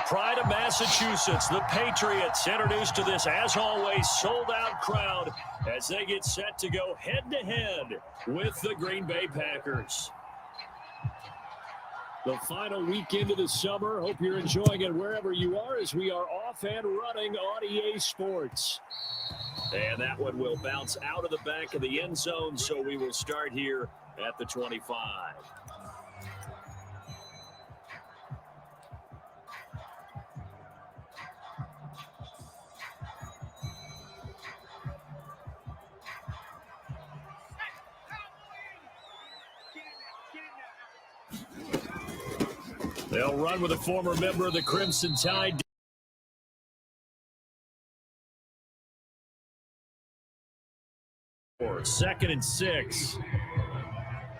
pride of Massachusetts, the Patriots, introduced to this, as always, sold-out crowd as they get set to go head-to-head with the Green Bay Packers. The final weekend of the summer. Hope you're enjoying it wherever you are as we are off and running on EA Sports. And that one will bounce out of the back of the end zone, so we will start here at the 25. They'll run with a former member of the Crimson Tide. Second and 6.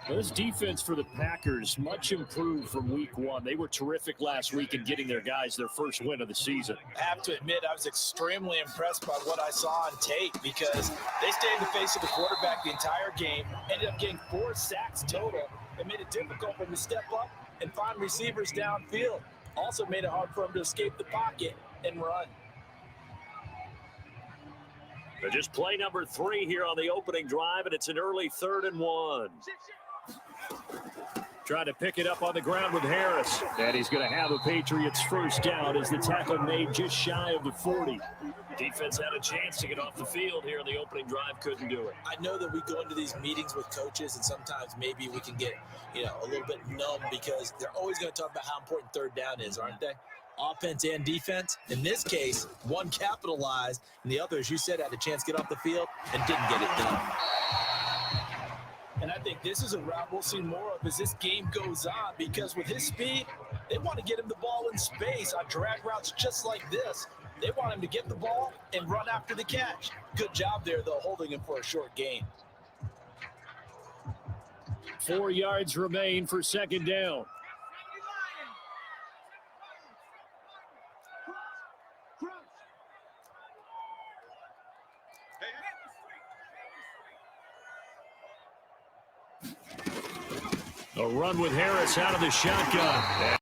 This defense for the Packers, much improved from week one. They were terrific last week in getting their guys their first win of the season. I have to admit, I was extremely impressed by what I saw on tape because they stayed in the face of the quarterback the entire game, ended up getting 4 sacks total. It made it difficult for them to step up and find receivers downfield. Also made it hard for them to escape the pocket and run. They're just play number 3 here on the opening drive, and it's an early 3rd and 1. Trying to pick it up on the ground with Harris. And he's going to have a Patriots first down as the tackle made just shy of the 40. Defense had a chance to get off the field here in the opening drive, couldn't do it. I know that we go into these meetings with coaches, and sometimes maybe we can get, a little bit numb because they're always going to talk about how important third down is, aren't they? Offense and defense. In this case, one capitalized, and the other, as you said, had a chance to get off the field and didn't get it done. And I think this is a route we'll see more of as this game goes on because with his speed, they want to get him the ball in space on drag routes just like this. They want him to get the ball and run after the catch. Good job there, though, holding him for a short gain. 4 yards remain for second down. A run with Harris out of the shotgun.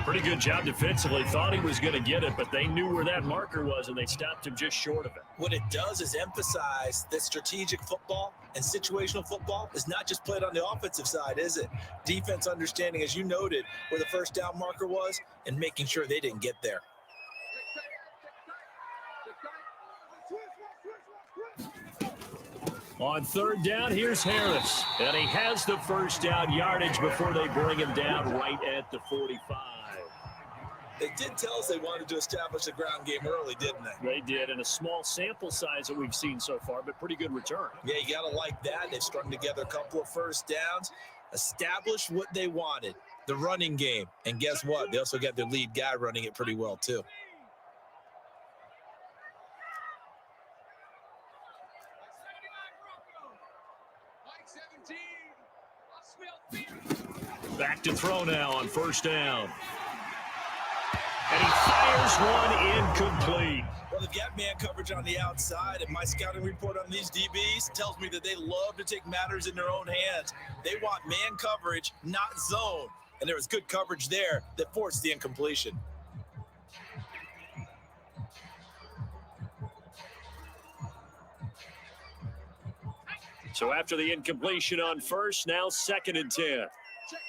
Pretty good job defensively. Thought he was going to get it, but they knew where that marker was, and they stopped him just short of it. What it does is emphasize that strategic football and situational football is not just played on the offensive side, is it? Defense understanding, as you noted, where the first down marker was and making sure they didn't get there. On third down, here's Harris. And he has the first down yardage before they bring him down right at the 45. They did tell us they wanted to establish the ground game early, didn't they? They did, and a small sample size that we've seen so far, but pretty good return. Yeah, you got to like that. They've strung together a couple of first downs, established what they wanted, the running game. And guess what? They also got their lead guy running it pretty well, too. Back to throw now on first down. And he fires one incomplete. Well, they've got man coverage on the outside, and my scouting report on these DBs tells me that they love to take matters in their own hands. They want man coverage, not zone. And there was good coverage there that forced the incompletion. So after the incompletion on first, now 2nd and 10. Check.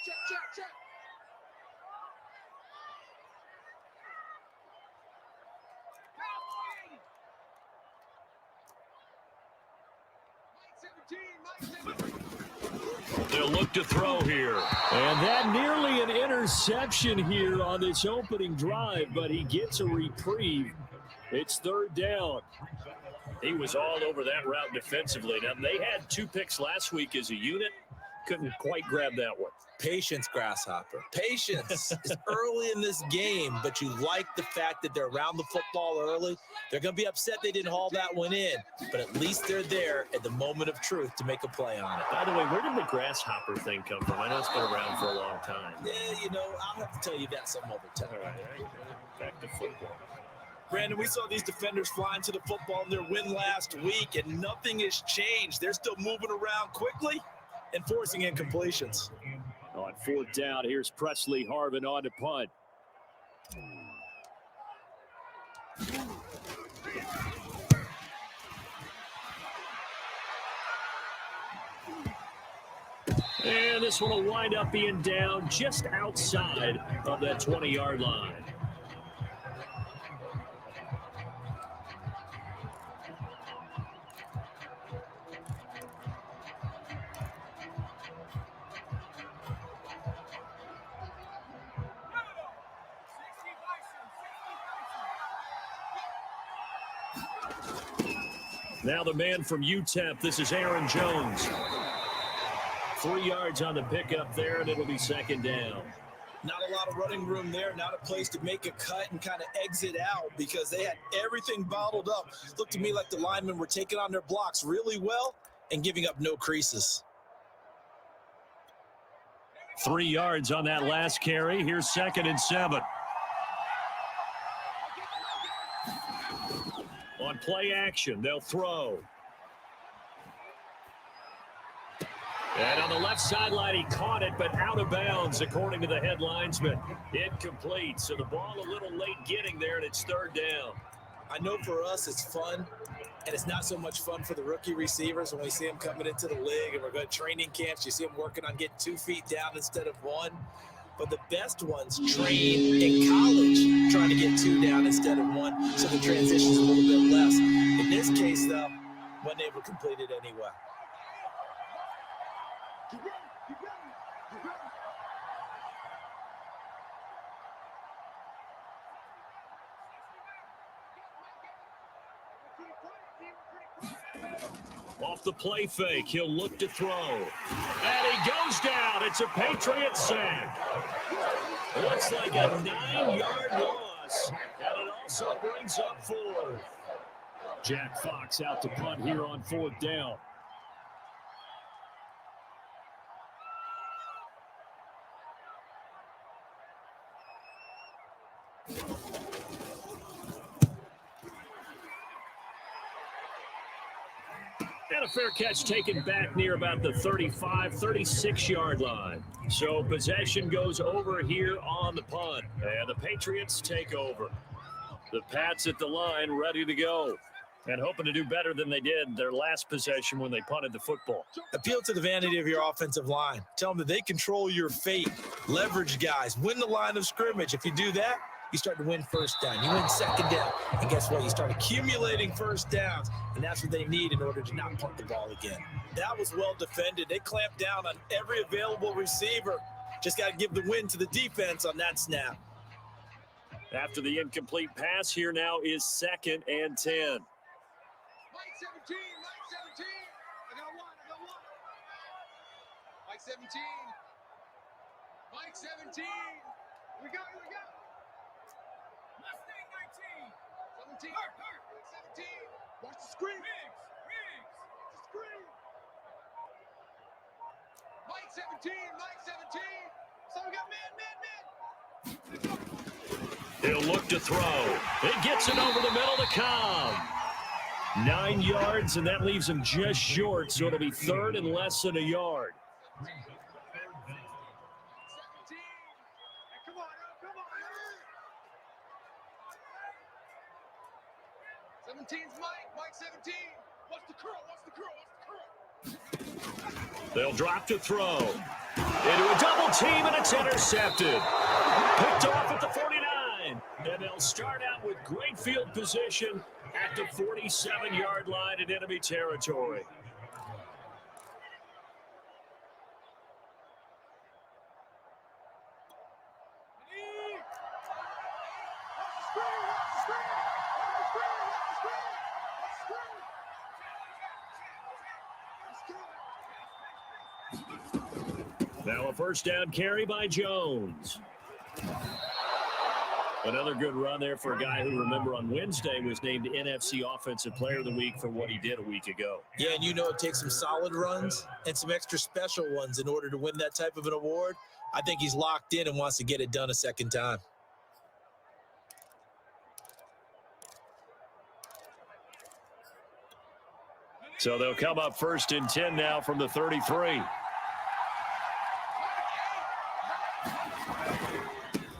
They'll look to throw here. And that nearly an interception here on this opening drive, but he gets a reprieve. It's third down. He was all over that route defensively. Now, they had 2 picks last week as a unit. Couldn't quite grab that one. Patience, Grasshopper. Patience is early in this game, but you like the fact that they're around the football early. They're going to be upset they didn't haul that one in, but at least they're there at the moment of truth to make a play on it. By the way, where did the Grasshopper thing come from? I know it's been around for a long time. Yeah, I'll have to tell you that some other time. All right. Back to football. Brandon, we saw these defenders flying to the football in their win last week, and nothing has changed. They're still moving around quickly and forcing incompletions. On On fourth down, here's Presley Harvin on to punt. And this one will wind up being down just outside of that 20-yard line. Now the man from UTEP, this is Aaron Jones. 3 yards on the pickup there, and it'll be second down. Not a lot of running room there, not a place to make a cut and kind of exit out because they had everything bottled up. Looked to me like the linemen were taking on their blocks really well and giving up no creases. 3 yards on that last carry. Here's 2nd and 7. On play action, they'll throw. And on the left sideline, he caught it, but out of bounds, according to the head linesman. Incomplete, so the ball a little late getting there, and it's 3rd down. I know for us it's fun, and it's not so much fun for the rookie receivers when we see them coming into the league and we're going to training camps. You see them working on getting 2 feet down instead of 1. But the best ones train in college trying to get 2 down instead of 1, so the transition's a little bit less. In this case, though, wasn't able to complete it anyway. Off the play fake, he'll look to throw. And he goes down. It's a Patriot sack. Looks like a 9-yard loss. And it also brings up 4. Jack Fox out to punt here on 4th down. And a fair catch taken back near about the 35, 36-yard line. So possession goes over here on the punt. And the Patriots take over. The Pats at the line ready to go. And hoping to do better than they did their last possession when they punted the football. Appeal to the vanity of your offensive line. Tell them that they control your fate. Leverage guys. Win the line of scrimmage. If you do that, you start to win first down. You win second down. And guess what? You start accumulating first downs. And that's what they need in order to not punt the ball again. That was well defended. They clamped down on every available receiver. Just got to give the win to the defense on that snap. After the incomplete pass, here now is 2nd and 10. Mike 17, Mike 17. I got one. Mike 17. Mike 17. Here we go. Mustang 19. 17. Hurt. 17. Watch the screen. Riggs. Watch the screen. Mike 17. So we got man. He'll look to throw. It gets it over the middle to Cobb. 9 yards, and that leaves him just short, so it'll be 3rd and less than a yard. 17's Mike 17. What's the curl? They'll drop to throw. Into a double team, and it's intercepted. Picked off at the 49. And they'll start out with great field position at the 47-yard line in enemy territory. Now a first down carry by Jones. Another good run there for a guy who, remember, on Wednesday was named NFC Offensive Player of the Week for what he did a week ago. Yeah, and you know it takes some solid runs and some extra special ones in order to win that type of an award. I think he's locked in and wants to get it done a second time. So they'll come up 1st and 10 now from the 33.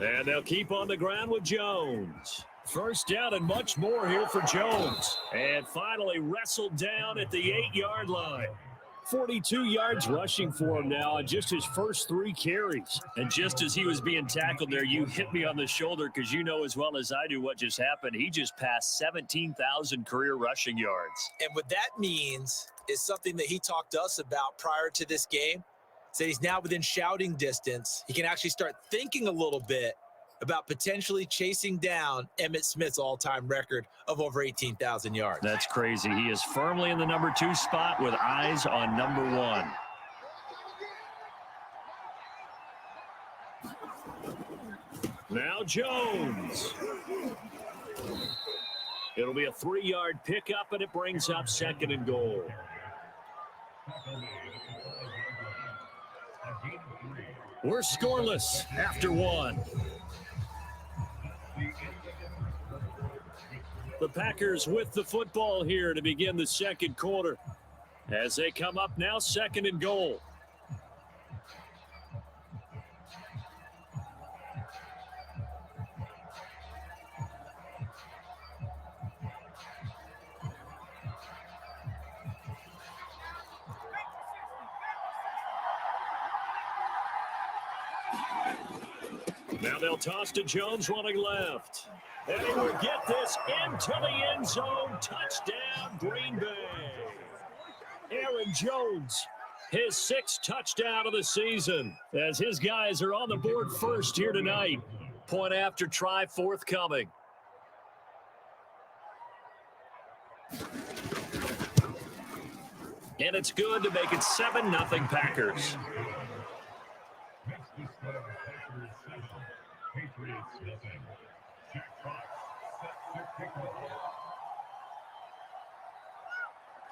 And they'll keep on the ground with Jones. First down and much more here for Jones. And finally wrestled down at the 8-yard line. 42 yards rushing for him now on just his first 3 carries. And just as he was being tackled there, you hit me on the shoulder because you know as well as I do what just happened. He just passed 17,000 career rushing yards. And what that means is something that he talked to us about prior to this game. Said he's now within shouting distance. He can actually start thinking a little bit about potentially chasing down Emmitt Smith's all-time record of over 18,000 yards. That's crazy. He is firmly in the number 2 spot with eyes on number 1. Now Jones. It'll be a 3-yard pickup, and it brings up 2nd and goal. We're scoreless after 1. The Packers with the football here to begin the 2nd quarter. As they come up now, 2nd and goal. Now they'll toss to Jones running left. And he will get this into the end zone. Touchdown, Green Bay. Aaron Jones, his 6th touchdown of the season, as his guys are on the board first here tonight. Point after try forthcoming. And it's good to make it 7-0 Packers.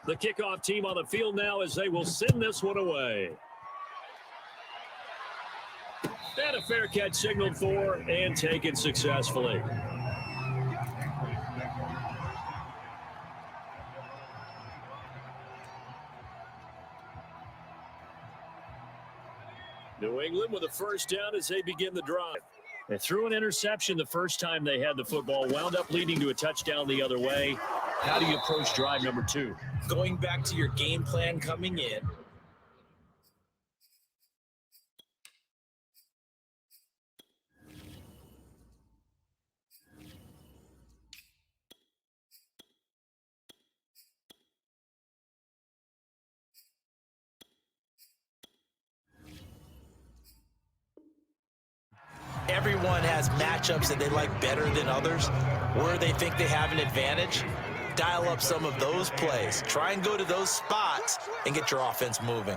The kickoff team on the field now as they will send this one away. And a fair catch signaled for and taken successfully. New England with a first down as they begin the drive. They threw an interception the first time they had the football, wound up leading to a touchdown the other way. How do you approach drive number 2? Going back to your game plan coming in. Everyone has matchups that they like better than others, where they think they have an advantage. Dial up some of those plays. Try and go to those spots and get your offense moving.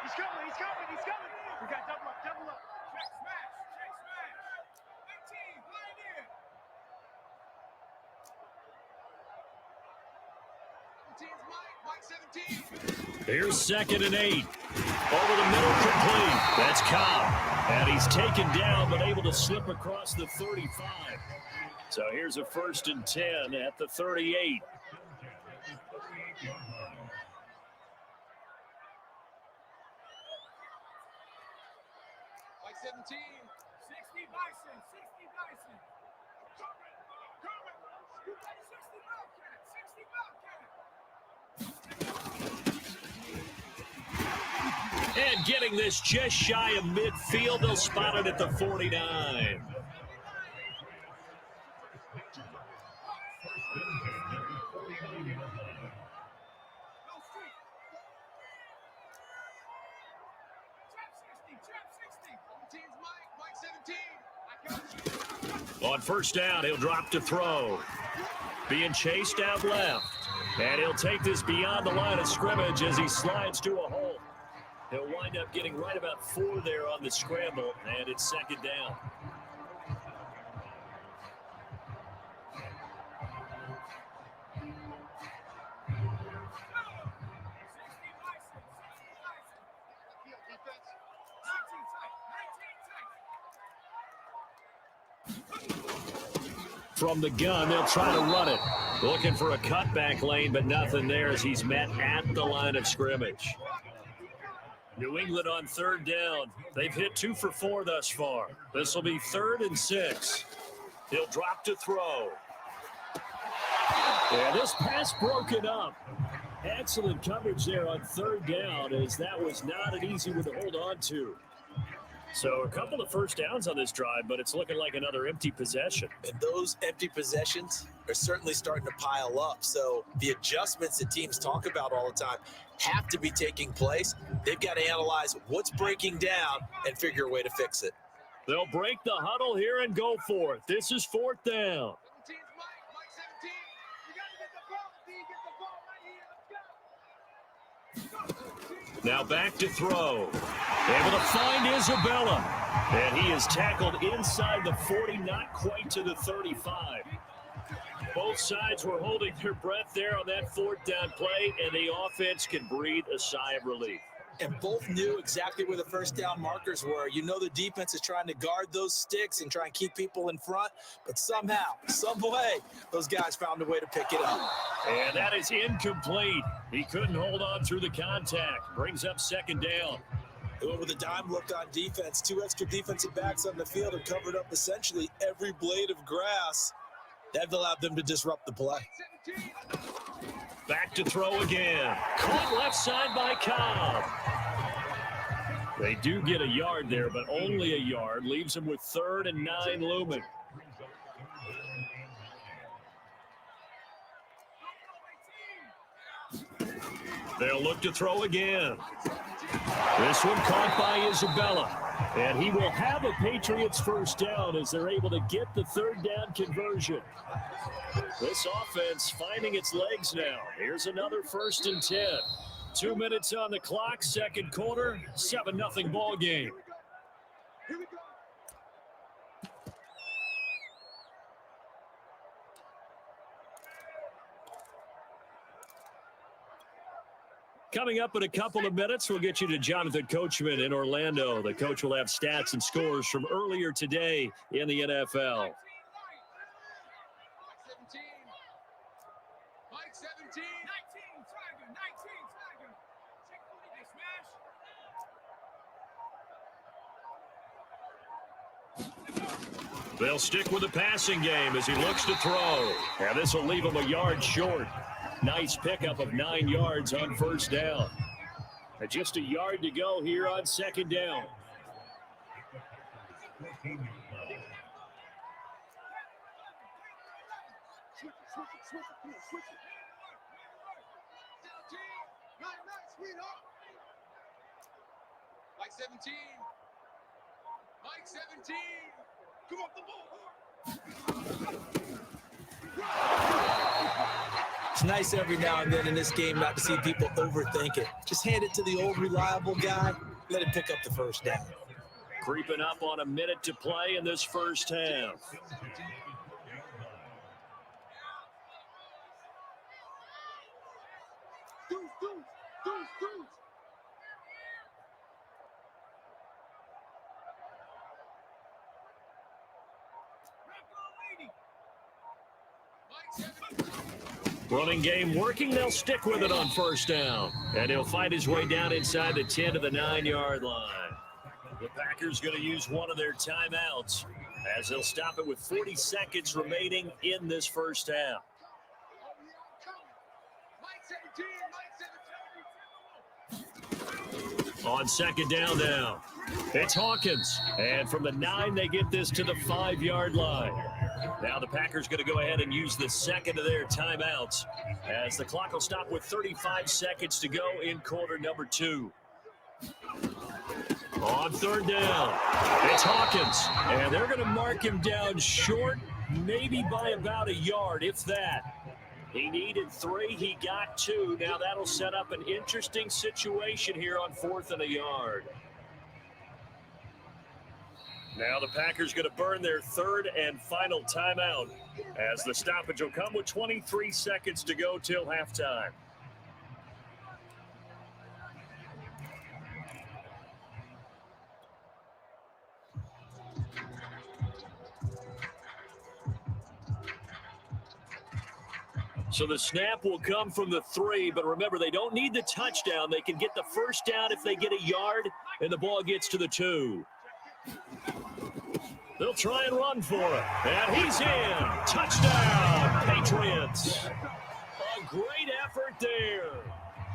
He's coming, he's coming, he's coming. We got double up, double up. Check smash, check smash. 18, line in. 17's Mike, Mike 17. Here's 2nd and 8. Over the middle, complete. That's Cobb. And he's taken down, but able to slip across the 35. So here's a 1st and 10 at the 38. Mike 17. 60 Bison, 60 Bison. Coming, coming. 60 Bobcat, 60 Bobcat. And getting this just shy of midfield, they'll spot it at the 49. On first down, he'll drop to throw. Being chased out left. And he'll take this beyond the line of scrimmage as he slides to a hole. He'll wind up getting right about 4 there on the scramble, and it's 2nd down. From the gun, they'll try to run it. Looking for a cutback lane, but nothing there as he's met at the line of scrimmage. New England on third down. They've hit 2 for 4 thus far. This will be 3rd and 6. He'll drop to throw. And this pass broken up. Excellent coverage there on third down, as that was not an easy one to hold on to. So a couple of first downs on this drive, but it's looking like another empty possession. And those empty possessions are certainly starting to pile up. So the adjustments that teams talk about all the time have to be taking place. They've got to analyze what's breaking down and figure a way to fix it. They'll break the huddle here and go for it. This is 4th down. 17's Mike 17. You got to get the ball. D, get the ball right here. Let's go. Now back to throw. Able to find Isabella. And he is tackled inside the 40, not quite to the 35. Both sides were holding their breath there on that 4th down play, and the offense can breathe a sigh of relief. And both knew exactly where the first down markers were. You know the defense is trying to guard those sticks and try and keep people in front, but somehow, some way, those guys found a way to pick it up. And that is incomplete. He couldn't hold on through the contact. Brings up 2nd down. Whoever the dime looked on defense, 2 extra defensive backs on the field have covered up essentially every blade of grass. That allowed them to disrupt the play. 17. Back to throw again. Caught left side by Cobb. They do get a yard there, but only a yard. Leaves them with 3rd and 9 looming. They'll look to throw again. This one caught by Isabella. And he will have a Patriots first down as they're able to get the 3rd down conversion. This offense finding its legs now. Here's another 1st and 10. 2 minutes on the clock, 2nd quarter, 7-0 ball game. Here we go. Coming up in a couple of minutes, we'll get you to Jonathan Coachman in Orlando. The coach will have stats and scores from earlier today in the NFL. 17. Mike 17. 19. Swagger. 19. Swagger. Chick-fil-A smash. They'll stick with the passing game as he looks to throw. And this will leave him a yard short. Nice pickup of 9 yards on first down. And just a yard to go here on 2nd down. Switch it. 17. Nice, sweetheart. Mike 17. Mike 17. Come off the ball. It's nice every now and then in this game not to see people overthink it. Just hand it to the old reliable guy, let him pick up the first down. Creeping up on a minute to play in this first half. Deuce. Running game working. They'll stick with it on first down. And he'll fight his way down inside the 10 to the 9-yard line. The Packers going to use one of their timeouts as they'll stop it with 40 seconds remaining in this first half. On 2nd down now, it's Hawkins. And from the 9, they get this to the 5-yard line. Now the Packers going to go ahead and use the second of their timeouts as the clock will stop with 35 seconds to go in quarter number 2. On 3rd down, it's Hawkins. And they're going to mark him down short, maybe by about a yard, if that. He needed 3. He got 2. Now that'll set up an interesting situation here on 4th and a yard. Now the Packers going to burn their 3rd and final timeout as the stoppage will come with 23 seconds to go till halftime. So the snap will come from the 3, but remember, they don't need the touchdown. They can get the first down if they get a yard, and the ball gets to the 2. They'll try and run for it. And he's in. Touchdown, Patriots. A great effort there.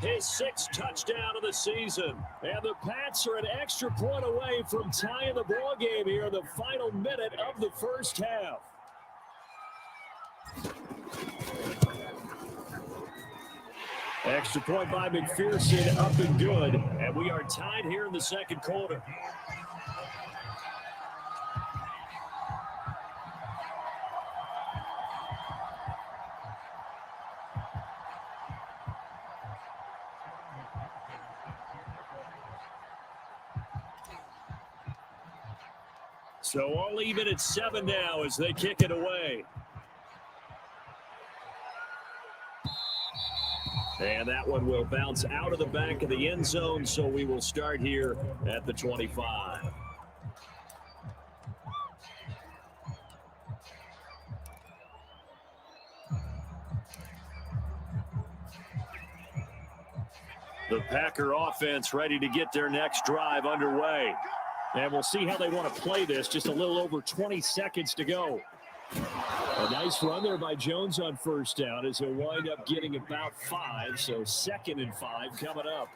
His 6th touchdown of the season. And the Pats are an extra point away from tying the ball game here in the final minute of the first half. Extra point by McPherson, up and good. And we are tied here in the second quarter. So all even at 7 now as they kick it away. And that one will bounce out of the back of the end zone, so we will start here at the 25. The Packer offense ready to get their next drive underway. And we'll see how they want to play this. Just a little over 20 seconds to go. A nice run there by Jones on first down as he'll wind up getting about 5. So 2nd and 5 coming up.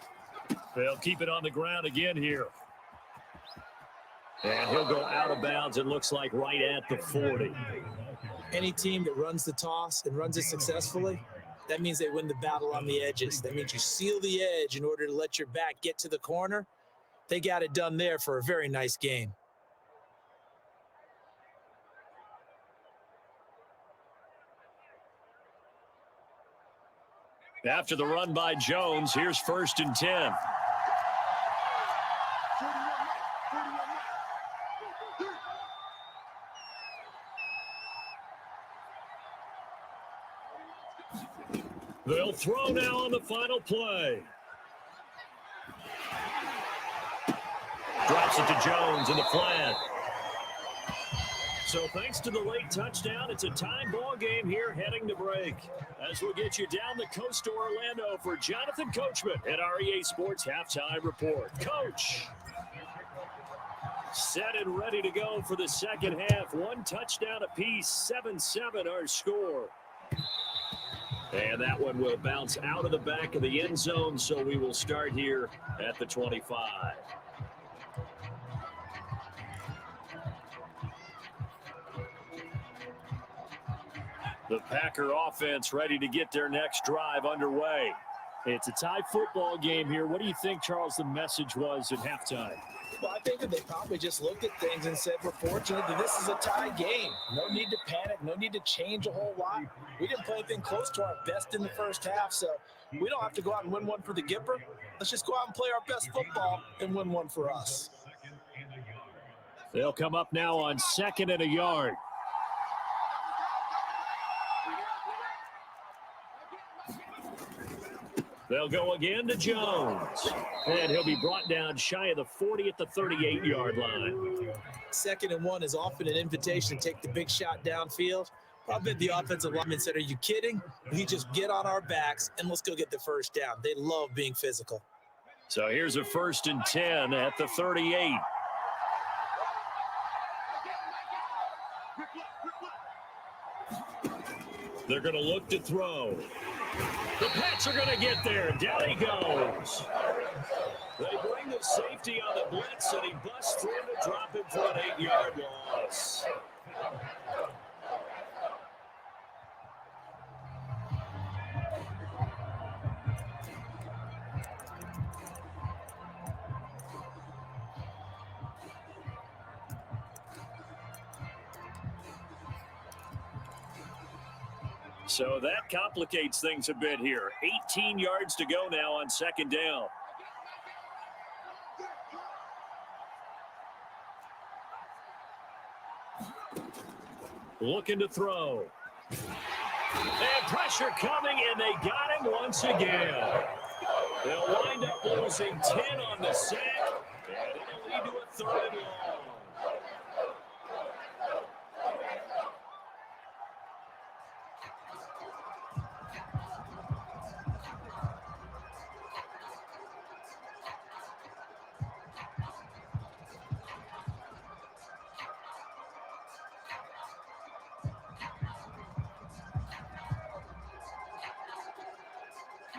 They'll keep it on the ground again here. And he'll go out of bounds, it looks like, right at the 40. Any team that runs the toss and runs it successfully, that means they win the battle on the edges. That means you seal the edge in order to let your back get to the corner. They got it done there for a very nice game. After the run by Jones, here's 1st and 10. They'll throw now on the final play. Drops it to Jones in the flat. So thanks to the late touchdown, it's a time ball game here heading to break. As we'll get you down the coast to Orlando for Jonathan Coachman at our EA Sports Halftime Report. Coach, set and ready to go for the second half. 1 touchdown apiece, 7-7 our score. And that one will bounce out of the back of the end zone, so we will start here at the 25. The Packer offense ready to get their next drive underway. It's a tie football game here. What do you think, Charles, the message was at halftime? Well, I think that they probably just looked at things and said, we're fortunate that this is a tie game. No need to panic. No need to change a whole lot. We didn't play anything close to our best in the first half, so we don't have to go out and win one for the Gipper. Let's just go out and play our best football and win one for us. They'll come up now on 2nd and a yard. They'll go again to Jones. And he'll be brought down shy of the 40 at the 38-yard line. 2nd and 1 is often an invitation to take the big shot downfield. Probably the offensive lineman said, are you kidding? We just get on our backs and let's go get the first down. They love being physical. So here's a 1st and 10 at the 38. They're going to look to throw. The Pats are going to get there. Down he goes. They bring the safety on the blitz, and he busts through to drop him for an 8-yard loss. So that complicates things a bit here. 18 yards to go now on 2nd down. Looking to throw. And pressure coming, and they got him once again. They'll wind up losing 10 on the sack, and it'll lead to a 3rd and long.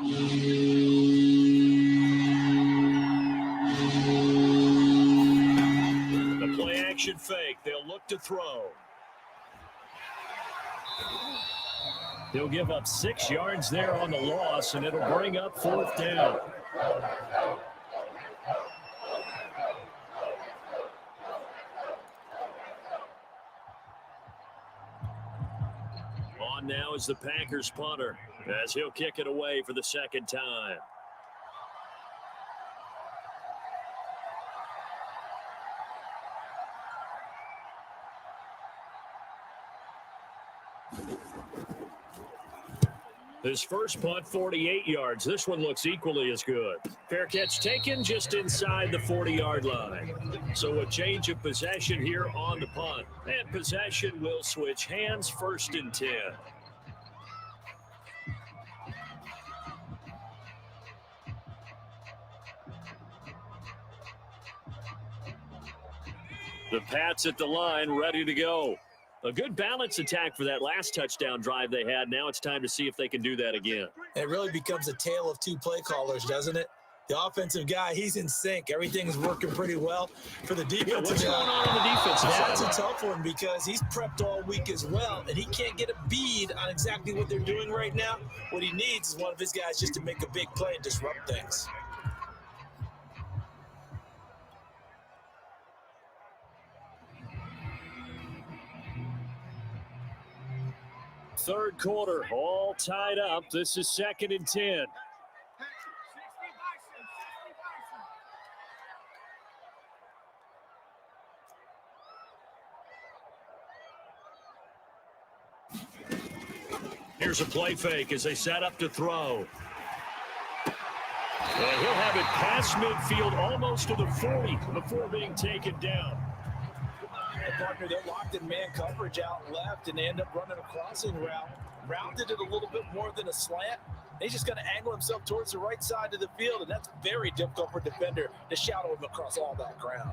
The play action fake. They'll look to throw. He'll give up 6 yards there on the loss, and it'll bring up 4th down. On now is the Packers punter, as he'll kick it away for the 2nd time. His first punt, 48 yards. This one looks equally as good. Fair catch taken just inside the 40-yard line. So a change of possession here on the punt. And possession will switch hands, 1st and 10. The Pats at the line, ready to go. A good balance attack for that last touchdown drive they had. Now it's time to see if they can do that again. It really becomes a tale of 2 play callers, doesn't it? The offensive guy, he's in sync. Everything's working pretty well for the defensive what's guy. going on the defensive side? That's a tough one because he's prepped all week as well, and he can't get a bead on exactly what they're doing right now. What he needs is one of his guys just to make a big play and disrupt things. Third quarter, all tied up. This is 2nd and 10. Here's a play fake as they set up to throw. And he'll have it past midfield almost to the 40 before being taken down. The partner, they're locked in man coverage out left, and they end up running a crossing route. Rounded it a little bit more than a slant. He's just going to angle himself towards the right side of the field, and that's very difficult for a defender to shadow him across all that ground.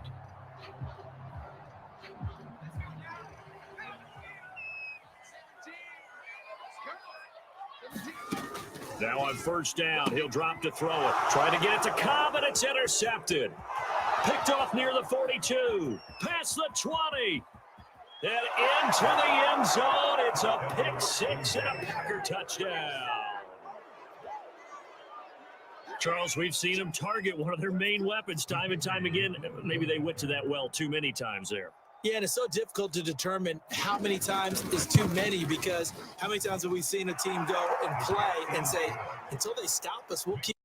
Now on 1st down, he'll drop to throw it. Trying to get it to Cobb, and it's intercepted. Picked off near the 42. Past the 20. And into the end zone. It's a pick 6 and a Packer touchdown. Charles, we've seen them target one of their main weapons time and time again. Maybe they went to that well too many times there. Yeah, and it's so difficult to determine how many times is too many, because how many times have we seen a team go and play and say, until they stop us, we'll keep.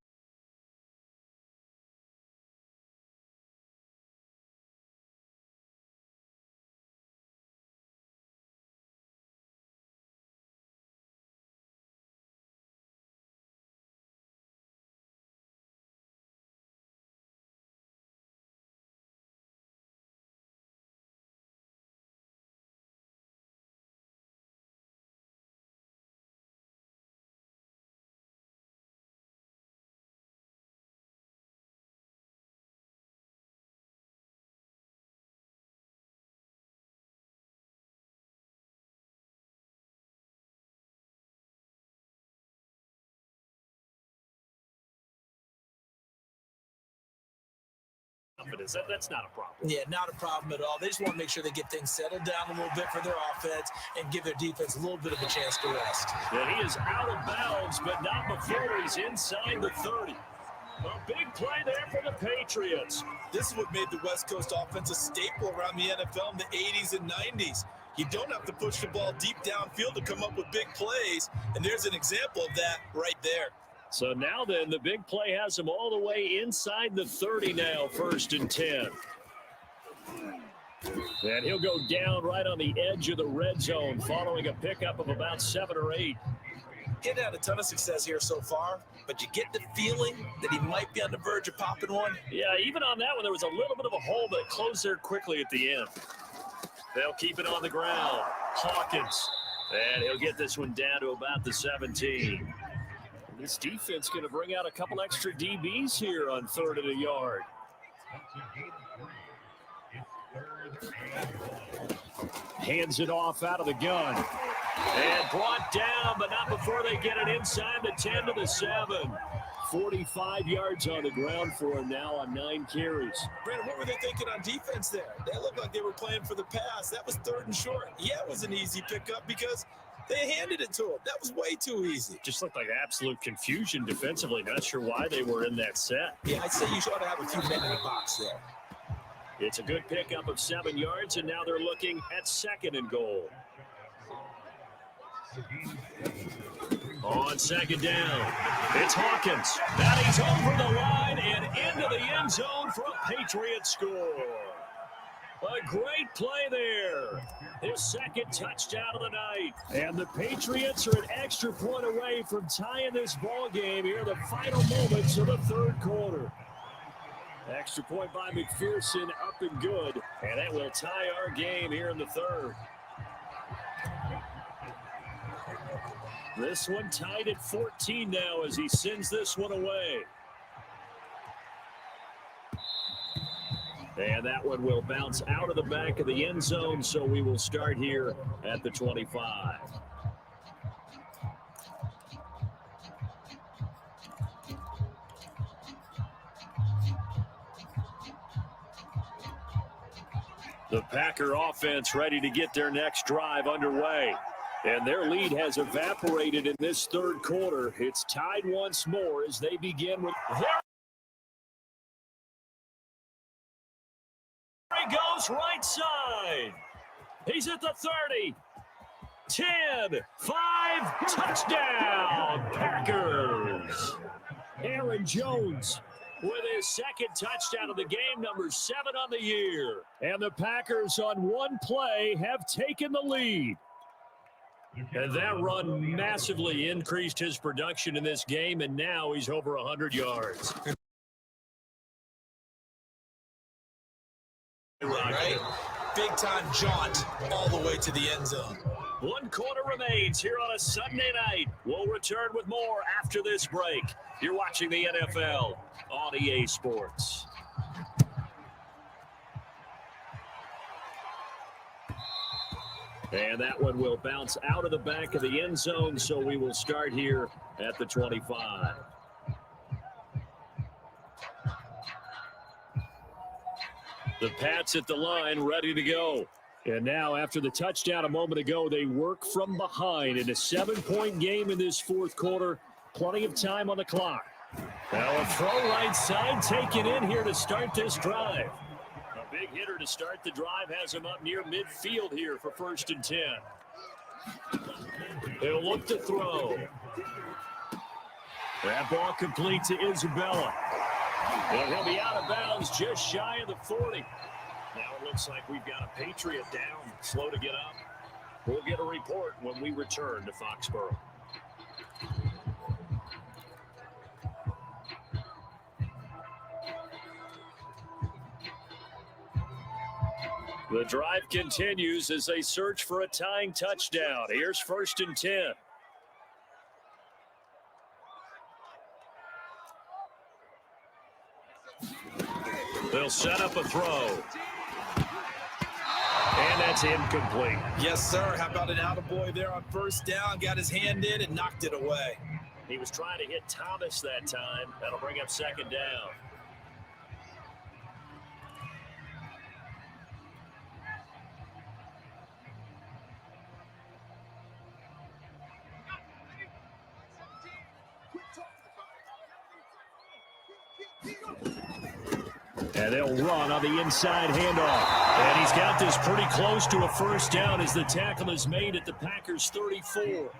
That's not a problem. Yeah, not a problem at all. They just want to make sure they get things settled down a little bit for their offense and give their defense a little bit of a chance to rest. And he is out of bounds, but not before he's inside the 30. A big play there for the Patriots. This is what made the West Coast offense a staple around the NFL in the 80s and 90s. You don't have to push the ball deep downfield to come up with big plays, and there's an example of that right there. So now then, the big play has him all the way inside the 30 now, 1st and 10. And he'll go down right on the edge of the red zone following a pickup of about 7 or 8. He hadn't had a ton of success here so far, but you get the feeling that he might be on the verge of popping one. Yeah, even on that one, there was a little bit of a hole, but it closed there quickly at the end. They'll keep it on the ground. Hawkins. And he'll get this one down to about the 17. This defense going to bring out a couple extra DBs here on 3rd and a yard. Hands it off out of the gun. And brought down, but not before they get it inside the 10 to the 7. 45 yards on the ground for him now on 9 carries. Brandon, what were they thinking on defense there? They looked like they were playing for the pass. That was 3rd and short. Yeah, it was an easy pickup because they handed it to him. That was way too easy. Just looked like absolute confusion defensively. Not sure why they were in that set. Yeah, I'd say you ought to have a few men in the box there. It's a good pickup of 7 yards, and now they're looking at 2nd and goal. On 2nd down, it's Hawkins. Now he's over the line and into the end zone for a Patriot score. A great play there. His 2nd touchdown of the night. And the Patriots are an extra point away from tying this ball game here in the final moments of the 3rd quarter. Extra point by McPherson, up and good. And that will tie our game here in the 3rd. This one tied at 14 now as he sends this one away. And that one will bounce out of the back of the end zone, so we will start here at the 25. The Packer offense ready to get their next drive underway. And their lead has evaporated in this 3rd quarter. It's tied once more as they begin with... There he goes, right side. He's at the 30. 10, 5, touchdown, Packers. Aaron Jones with his 2nd touchdown of the game, number 7 on the year. And the Packers on one play have taken the lead. And that run massively increased his production in this game, and now he's over 100 yards. Right? Big-time jaunt all the way to the end zone. 1 quarter remains here on a Sunday night. We'll return with more after this break. You're watching the NFL on EA Sports. And that one will bounce out of the back of the end zone, so we will start here at the 25. The Pats at the line, ready to go. And now, after the touchdown a moment ago, they work from behind in a 7-point game in this 4th quarter. Plenty of time on the clock. Now a throw right side taken in here to start this drive. A big hitter to start the drive has him up near midfield here for 1st and 10. They'll look to throw. That ball complete to Isabella. And he'll be out of bounds just shy of the 40. Now it looks like we've got a Patriot down, slow to get up. We'll get a report when we return to Foxborough. The drive continues as they search for a tying touchdown. Here's 1st and 10. They'll set up a throw. And that's incomplete. Yes, sir. How about an attaboy there on 1st down? Got his hand in and knocked it away. He was trying to hit Thomas that time. That'll bring up 2nd down. And they'll run on the inside handoff. And he's got this pretty close to a 1st down as the tackle is made at the Packers' 34.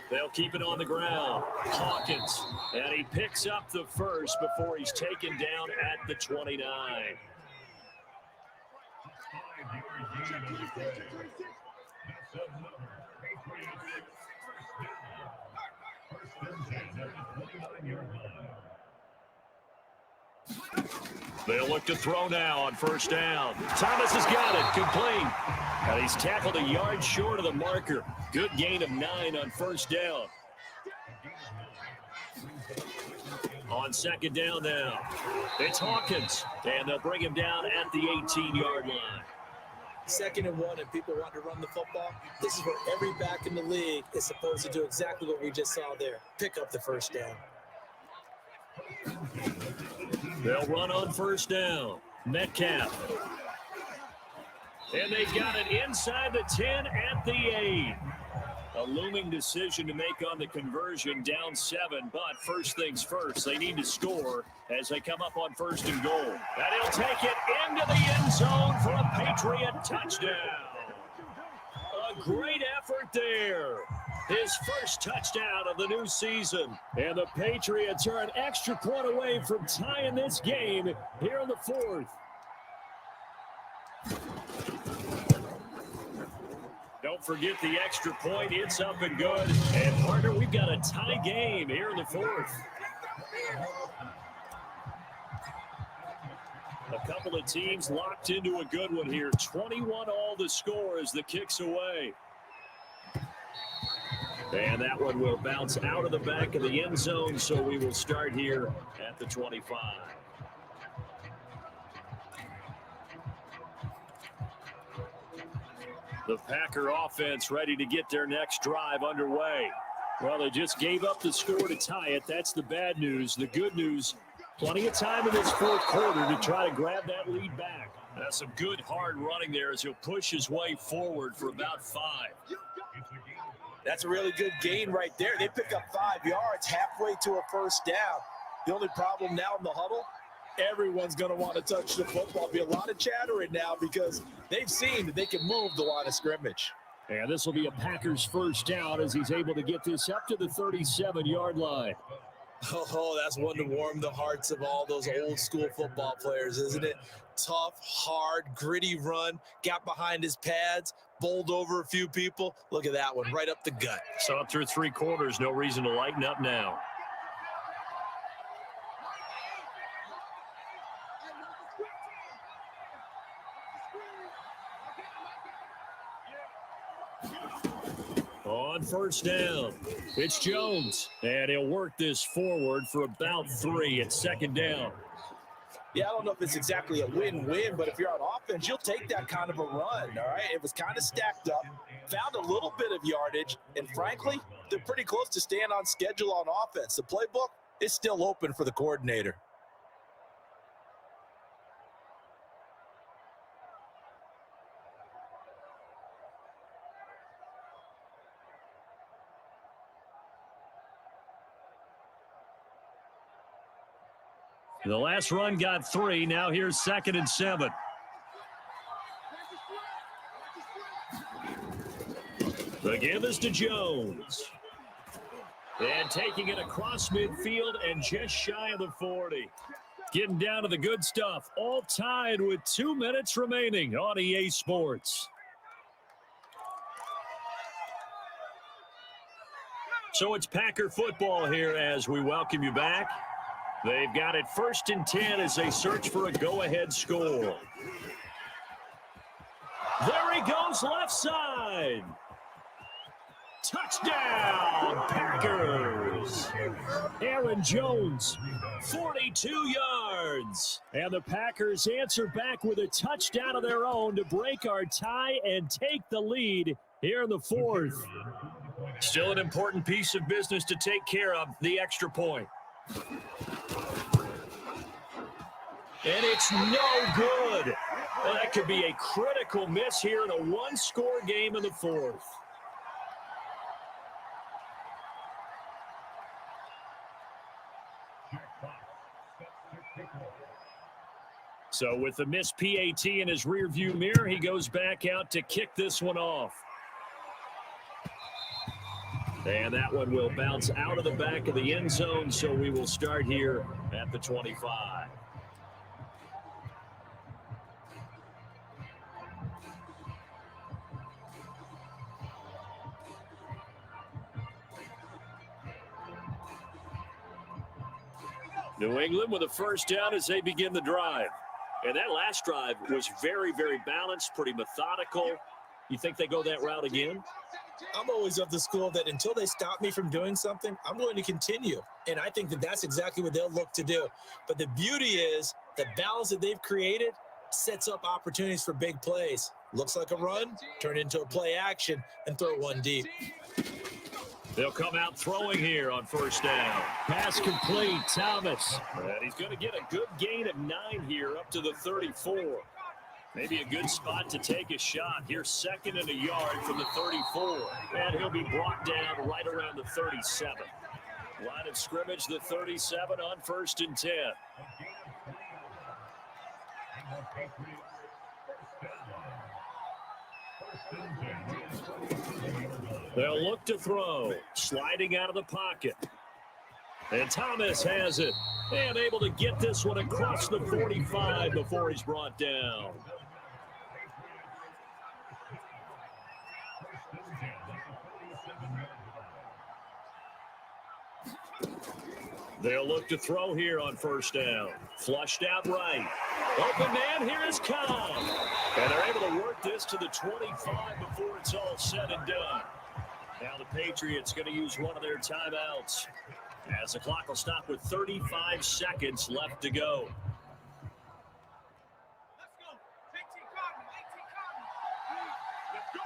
They'll keep it on the ground. Hawkins. And he picks up the 1st before he's taken down at the 29. They'll look to throw now on 1st down. Thomas has got it. Complete. And he's tackled a yard short of the marker. Good gain of 9 on 1st down. On 2nd down now, it's Hawkins. And they'll bring him down at the 18-yard line. 2nd and 1 and people want to run the football, this is where every back in the league is supposed to do exactly what we just saw there. Pick up the first down. They'll run on first down. Metcalf. And they got it inside the 10 at the 8. A looming decision to make on the conversion, down 7. But first things first, they need to score as they come up on 1st and goal. And he'll take it into the end zone for a Patriot touchdown. A great effort there. His first touchdown of the new season. And the Patriots are an extra point away from tying this game here in the 4th. Don't forget the extra point. It's up and good. And, partner, we've got a tie game here in the 4th. A couple of teams locked into a good one here. 21 all the score as the kick's away. And that one will bounce out of the back of the end zone, so we will start here at the 25. The Packer offense ready to get their next drive underway. Well, they just gave up the score to tie it. That's the bad news. The good news, plenty of time in this 4th quarter to try to grab that lead back. That's some good hard running there as he'll push his way forward for about 5. That's a really good gain right there. They pick up 5 yards halfway to a first down. The only problem now in the huddle, everyone's going to want to touch the football. Be a lot of chattering now because they've seen that they can move the line of scrimmage. And this will be a Packers first down as he's able to get this up to the 37-yard line. Oh, that's one to warm the hearts of all those old school football players, isn't it? Tough, hard, gritty run, got behind his pads, bowled over a few people. Look at that one, right up the gut. Saw it through 3 quarters, no reason to lighten up now. On first down, it's Jones, and he'll work this forward for about 3 at 2nd down. Yeah, I don't know if it's exactly a win-win, but if you're on offense, you'll take that kind of a run, all right? It was kind of stacked up, found a little bit of yardage, and frankly, they're pretty close to staying on schedule on offense. The playbook is still open for the coordinator. The last run got 3. Now here's 2nd and 7. The give is to Jones. And taking it across midfield and just shy of the 40. Getting down to the good stuff. All tied with 2 minutes remaining on EA Sports. So it's Packer football here as we welcome you back. They've got it 1st and 10 as they search for a go-ahead score. There he goes, left side. Touchdown, Packers. Aaron Jones, 42 yards. And the Packers answer back with a touchdown of their own to break our tie and take the lead here in the 4th. Still an important piece of business to take care of, the extra point. And it's no good. Well, that could be a critical miss here in a 1-score game in the 4th. So with the missed PAT in his rearview mirror, he goes back out to kick this one off. And that one will bounce out of the back of the end zone, so we will start here at the 25. New England with a first down as they begin the drive. And that last drive was very, very balanced, pretty methodical. You think they go that route again? I'm always of the school that until they stop me from doing something, I'm going to continue. And I think that that's exactly what they'll look to do. But the beauty is the balance that they've created sets up opportunities for big plays. Looks like a run, turn into a play action, and throw one deep. They'll come out throwing here on first down. Pass complete, Thomas. And he's going to get a good gain of 9 here up to the 34. Maybe a good spot to take a shot. Here's 2nd and a yard from the 34. And he'll be brought down right around the 37. Line of scrimmage, the 37 on 1st and 10. They'll look to throw. Sliding out of the pocket. And Thomas has it. And able to get this one across the 45 before he's brought down. They'll look to throw here on first down. Flushed out right. Open man, here is Cobb. And they're able to work this to the 25 before it's all said and done. Now the Patriots going to use one of their timeouts, as the clock will stop with 35 seconds left to go. Let's go. 18 Cotton. 18 Cotton. Let's go.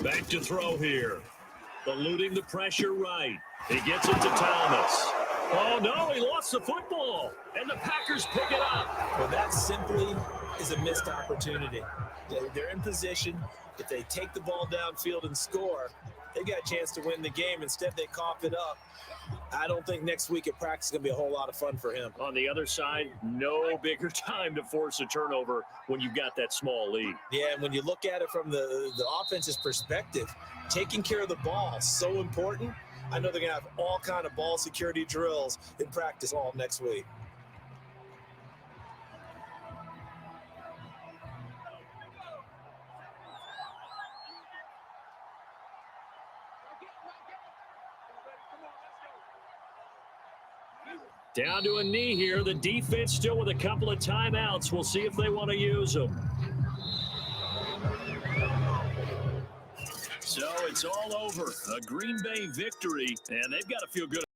Back to throw here. Eluding the pressure right. He gets it to Thomas. Oh, no, he lost the football. And the Packers pick it up. Well, that simply is a missed opportunity. They're in position. If they take the ball downfield and score, they got a chance to win the game. Instead, they cough it up. I don't think next week at practice is going to be a whole lot of fun for him. On the other side, no bigger time to force a turnover when you've got that small lead. Yeah, and when you look at it from the offense's perspective, taking care of the ball is so important. I know they're going to have all kind of ball security drills in practice all next week. Down to a knee here. The defense still with a couple of timeouts. We'll see if they want to use them. So it's all over. A Green Bay victory, and they've got to feel good.